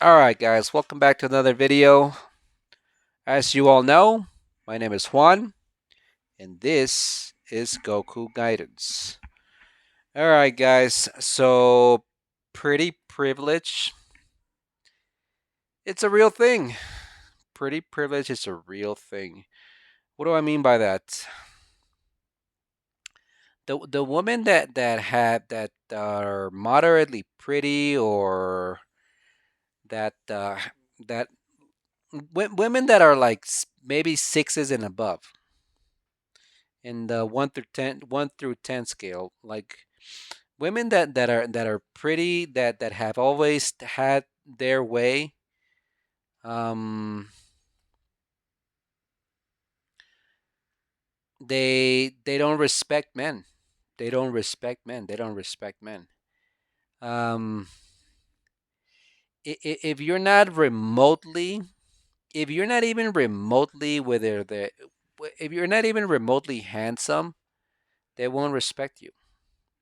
Alright guys, welcome back to another video. As you all know, my name is Juan, and this is Goku Guidance. Alright guys, so pretty privilege, it's a real thing. Pretty privilege is a real thing. What do I mean by that? The women that are moderately pretty or that that women that are like maybe sixes and above in the 1 through 10 scale, like women that are pretty, that have always had their way. um they don't respect men. They don't respect men. um if you're not remotely, if you're not even remotely whether the if you're not even remotely handsome, they won't respect you.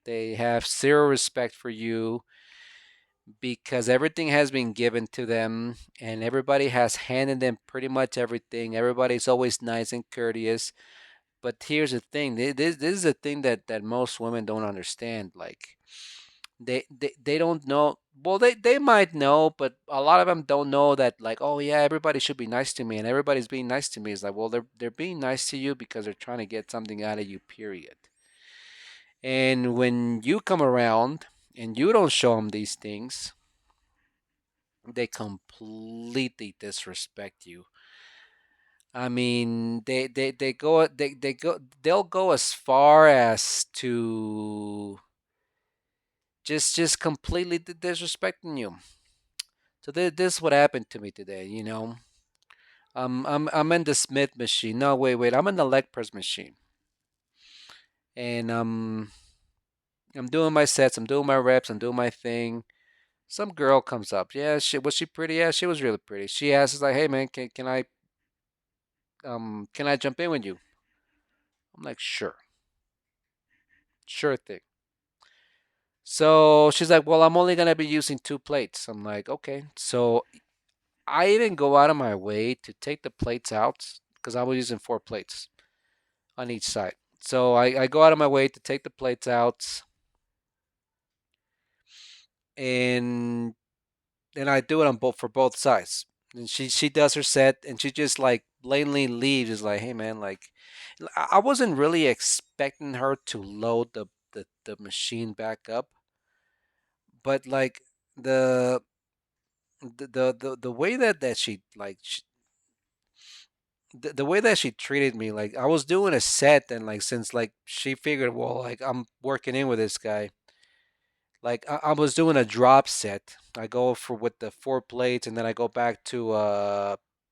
They have zero respect for you because everything has been given to them and everybody has handed them pretty much everything. Everybody's always nice and courteous. But here's the thing, this is a thing that most women don't understand. Like they don't know. Well, they might know, but a lot of them don't know that, like, oh yeah, everybody should be nice to me and everybody's being nice to me. It's like, well, they're being nice to you because they're trying to get something out of you, period. And when you come around and you don't show them these things, they completely disrespect you. I mean, they'll go as far as to just completely disrespecting you. So this is what happened to me today. I'm in the Smith machine. No, wait, I'm in the leg press machine, and I'm doing my sets, I'm doing my reps, I'm doing my thing. Some girl comes up. Yeah, she pretty? Yeah, she was really pretty. She asks like, "Hey man, can I jump in with you?" I'm like, "Sure, sure thing." So she's like, "Well, I'm only gonna be using 2 plates." I'm like, "Okay." So I even go out of my way to take the plates out because I was using 4 plates on each side. So I go out of my way to take the plates out, and then I do it on both for both sides. And she does her set, and she just like blatantly leaves. Is like, "Hey man, like, I wasn't really expecting her to load the machine back up, but like the the way that she like the way that she treated me, like I was doing a set, and like since like she figured, well, like I'm working in with this guy, like I was doing a drop set. I go for with the 4 plates, and then I go back to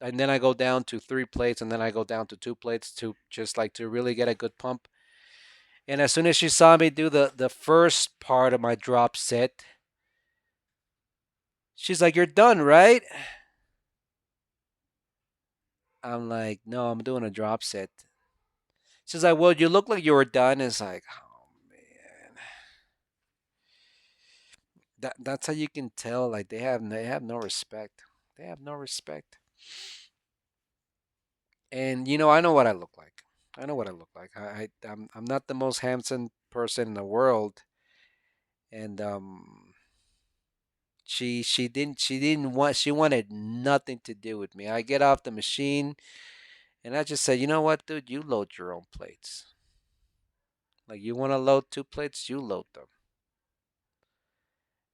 and then I go down to 3 plates, and then I go down to 2 plates to just like to really get a good pump. And as soon as she saw me do the first part of my drop set, she's like, "You're done, right?" I'm like, "No, I'm doing a drop set." She's like, "Well, you look like you were done." It's like, oh man, that's how you can tell. Like they have no respect. They have no respect. And I know what I look like. I know what I look like. I'm not the most handsome person in the world, and she wanted nothing to do with me. I get off the machine, and I just said, you know what, dude, you load your own plates. Like, you want to load 2 plates, you load them.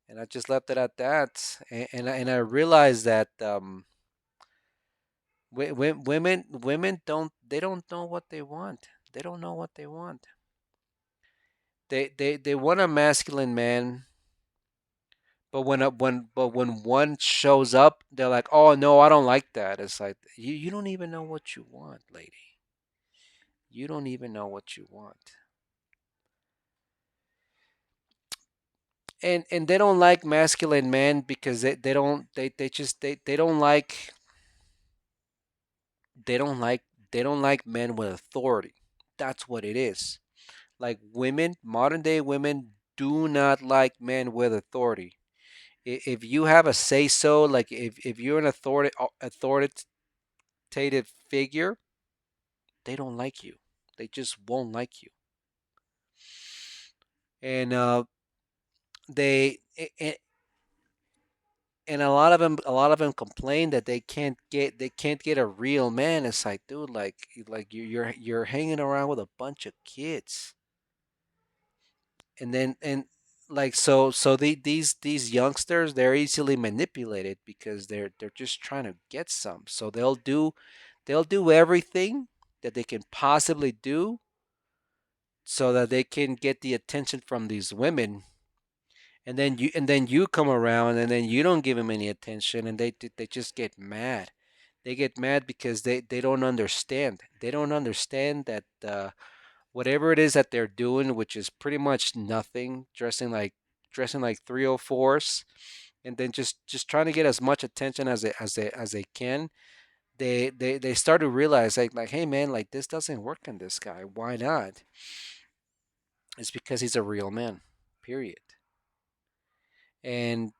And I just left it at that. And I realized that women don't know what they want. They don't know what they want. They want a masculine man, but when one shows up, they're like, "Oh no, I don't like that." It's like, you don't even know what you want, lady. You don't even know what you want. And they don't like masculine men because they don't like they don't like they don't like men with authority. That's what it is. Like, women, modern day women do not like men with authority. If you have a say so, like if you're an authoritative figure, they don't like you. They just won't like you. And they a- and a lot of them complain that they can't get a real man. It's like, dude, like you're hanging around with a bunch of kids, and then and like these youngsters, they're easily manipulated because they're just trying to get some. So they'll do everything that they can possibly do so that they can get the attention from these women, and then you come around, and then you don't give them any attention, and they just get mad. They get mad because they don't understand. They don't understand that whatever it is that they're doing, which is pretty much nothing, dressing like 304s, and then just trying to get as much attention as they can. They start to realize, like, hey man, like this doesn't work in this guy. Why not? It's because he's a real man. Period. And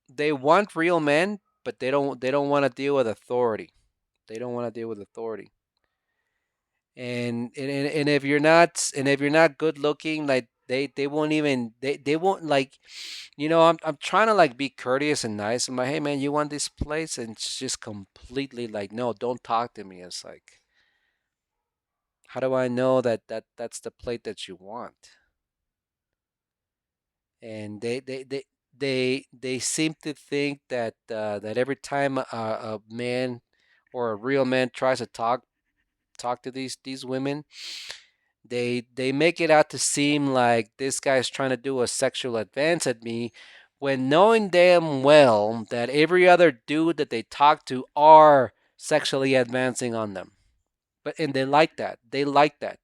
they want real men, but they don't want to deal with authority. They don't want to deal with authority. And if you're not good looking, like they won't like, I'm trying to like be courteous and nice. I'm like, hey man, you want this place? And it's just completely like, no, don't talk to me. It's like, how do I know that's the plate that you want? And they seem to think that every time a man or a real man tries to talk to these women, they make it out to seem like this guy's trying to do a sexual advance at me, when knowing damn well that every other dude that they talk to are sexually advancing on them. And they like that. They like that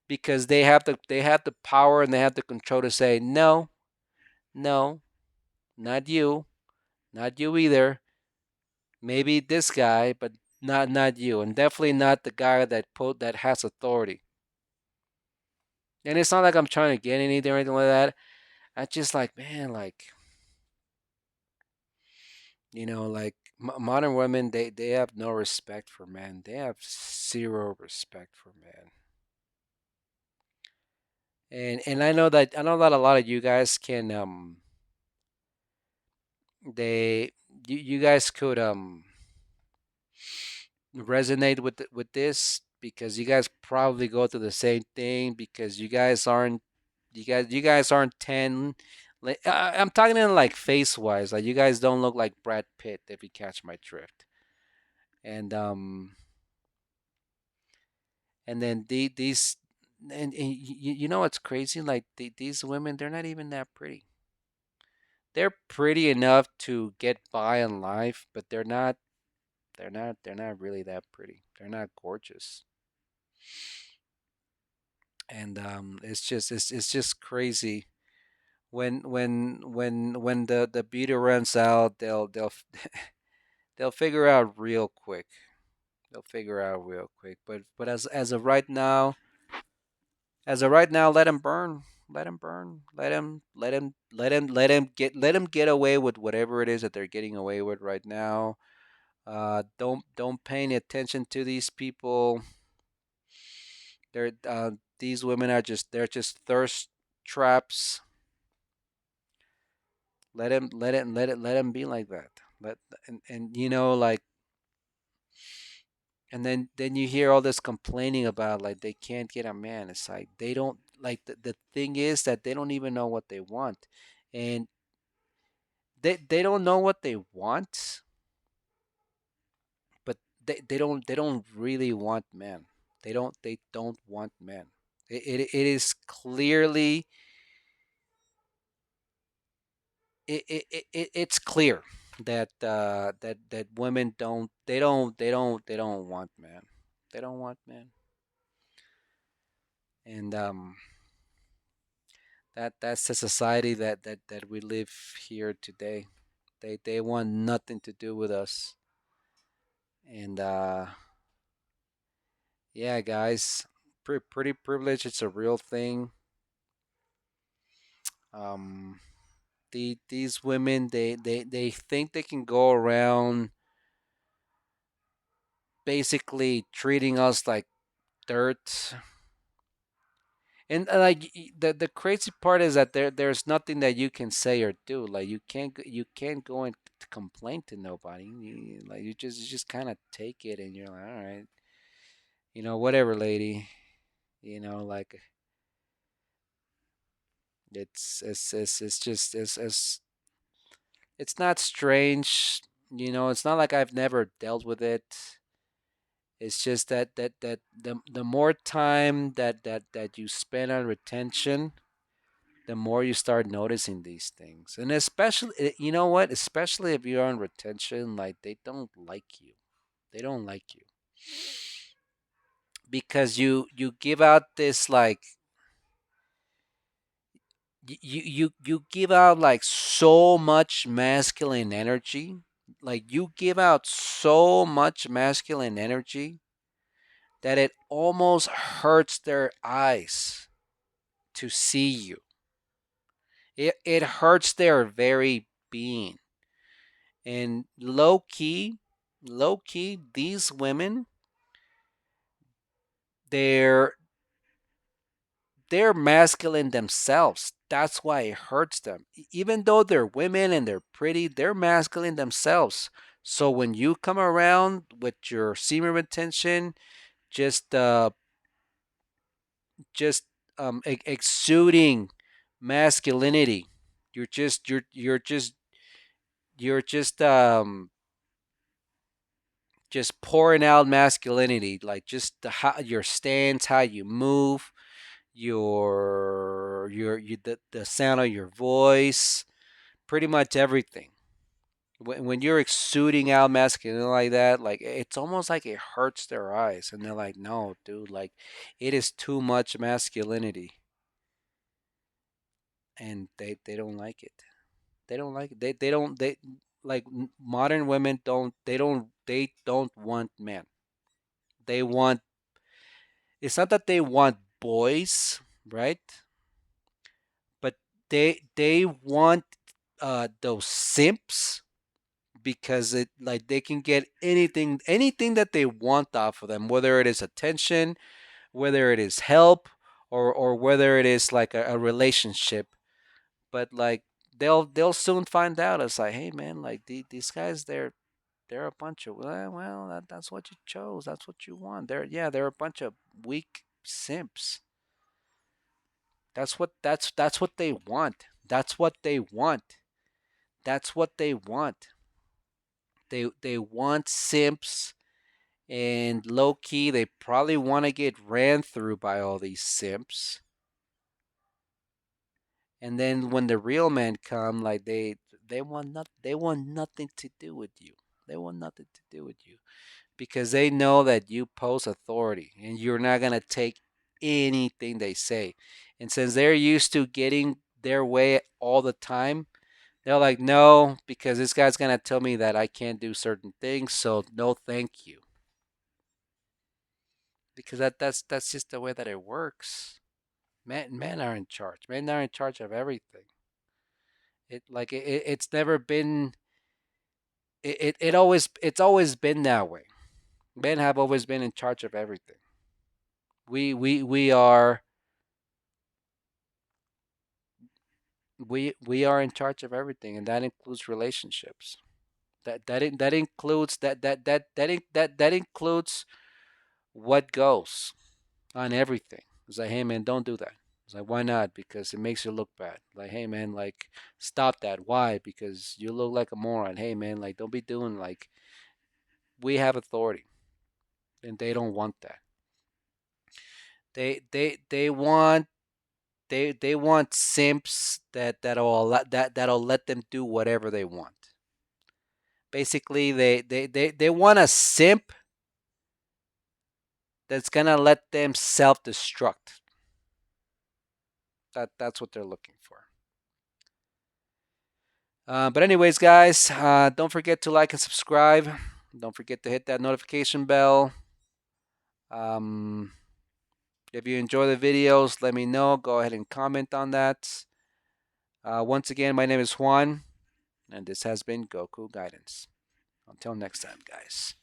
because they have the power and they have the control to say no, no, not you, not you either. Maybe this guy, but not you, and definitely not the guy that has authority. And it's not like I'm trying to get anything or anything like that. I just like, man, like, like modern women, they have no respect for men. They have zero respect for men. And I know that a lot of you guys can they you guys could resonate with this, because you guys probably go through the same thing, because you guys aren't 10. Like, I'm talking in like face wise, like you guys don't look like Brad Pitt, if you catch my drift. And then these and you know what's crazy, like these women, they're not even that pretty. They're pretty enough to get by in life, but they're not really that pretty. They're not gorgeous. And it's just crazy. When the beauty runs out, they'll figure out real quick. They'll figure out real quick. But as of right now, let him burn. Let him burn. Let him get away with whatever it is that they're getting away with right now. Don't pay any attention to these people. These women they're just thirst traps. Let him be like that. Let and like, and then you hear all this complaining about, like, they can't get a man. It's like they don't, like, the thing is that they don't even know what they want, and they don't know what they want, but they don't really want men. They don't want men. It is clearly, it's clear that women they don't want men. They don't want men. And that's the society that we live here today. They want nothing to do with us. And yeah, guys, pretty privilege. It's a real thing. Um, these women, they think they can go around basically treating us like dirt. And like the crazy part is that there's nothing that you can say or do. Like you can't go and complain to nobody. Like you just kind of take it and you're like, all right, whatever, lady. Like it's just it's not strange. It's not like I've never dealt with it. It's just that the more time that you spend on retention, the more you start noticing these things. And especially, you know what? Especially if you're on retention, like they don't like you. They don't like you because you give out this like you give out like so much masculine energy. Like you give out so much masculine energy that it almost hurts their eyes to see you. It hurts their very being. And low key, these women, they're they're masculine themselves. That's why it hurts them. Even though they're women and they're pretty, they're masculine themselves. So when you come around with your semen retention, just just exuding masculinity, you're just pouring out masculinity, like just your stance, how you move, the sound of your voice, pretty much everything. When you're exuding out masculinity like that, like it's almost like it hurts their eyes, and they're like, "No, dude, like it is too much masculinity," and they don't like it. They don't like it. They don't they like modern women they don't want men. They want It's not that they want boys, right? But they want those simps because it like they can get anything that they want off of them, whether it is attention, whether it is help, or whether it is like a relationship. But like they'll soon find out. It's like, hey man, like these guys, they're a bunch of that's what you chose. That's what you want. They're a bunch of weak simps. That's what they want. That's what they want. That's what they want. They want simps, and low key they probably want to get ran through by all these simps. And then when the real men come, like they want nothing to do with you. They want nothing to do with you because they know that you pose authority and you're not gonna take anything they say. And since they're used to getting their way all the time, they're like, no, because this guy's gonna tell me that I can't do certain things, so no, thank you. Because that's just the way that it works. Men are in charge. Men are in charge of everything. It's never been it's always been that way. Men have always been in charge of everything. We are we are in charge of everything, and that includes relationships. That includes that includes what goes on everything. It's like, hey man, don't do that. It's like, why not? Because it makes you look bad. Like, hey man, like stop that. Why? Because you look like a moron. Hey man, like don't be doing like we have authority, and they don't want that. They want they want simps that'll let them do whatever they want. Basically, they want a simp that's gonna let them self destruct. That's what they're looking for. But anyways, guys, don't forget to like and subscribe. Don't forget to hit that notification bell. Um, if you enjoy the videos, let me know. Go ahead and comment on that. Once again, my name is Juan, and this has been Goku Guidance. Until next time, guys.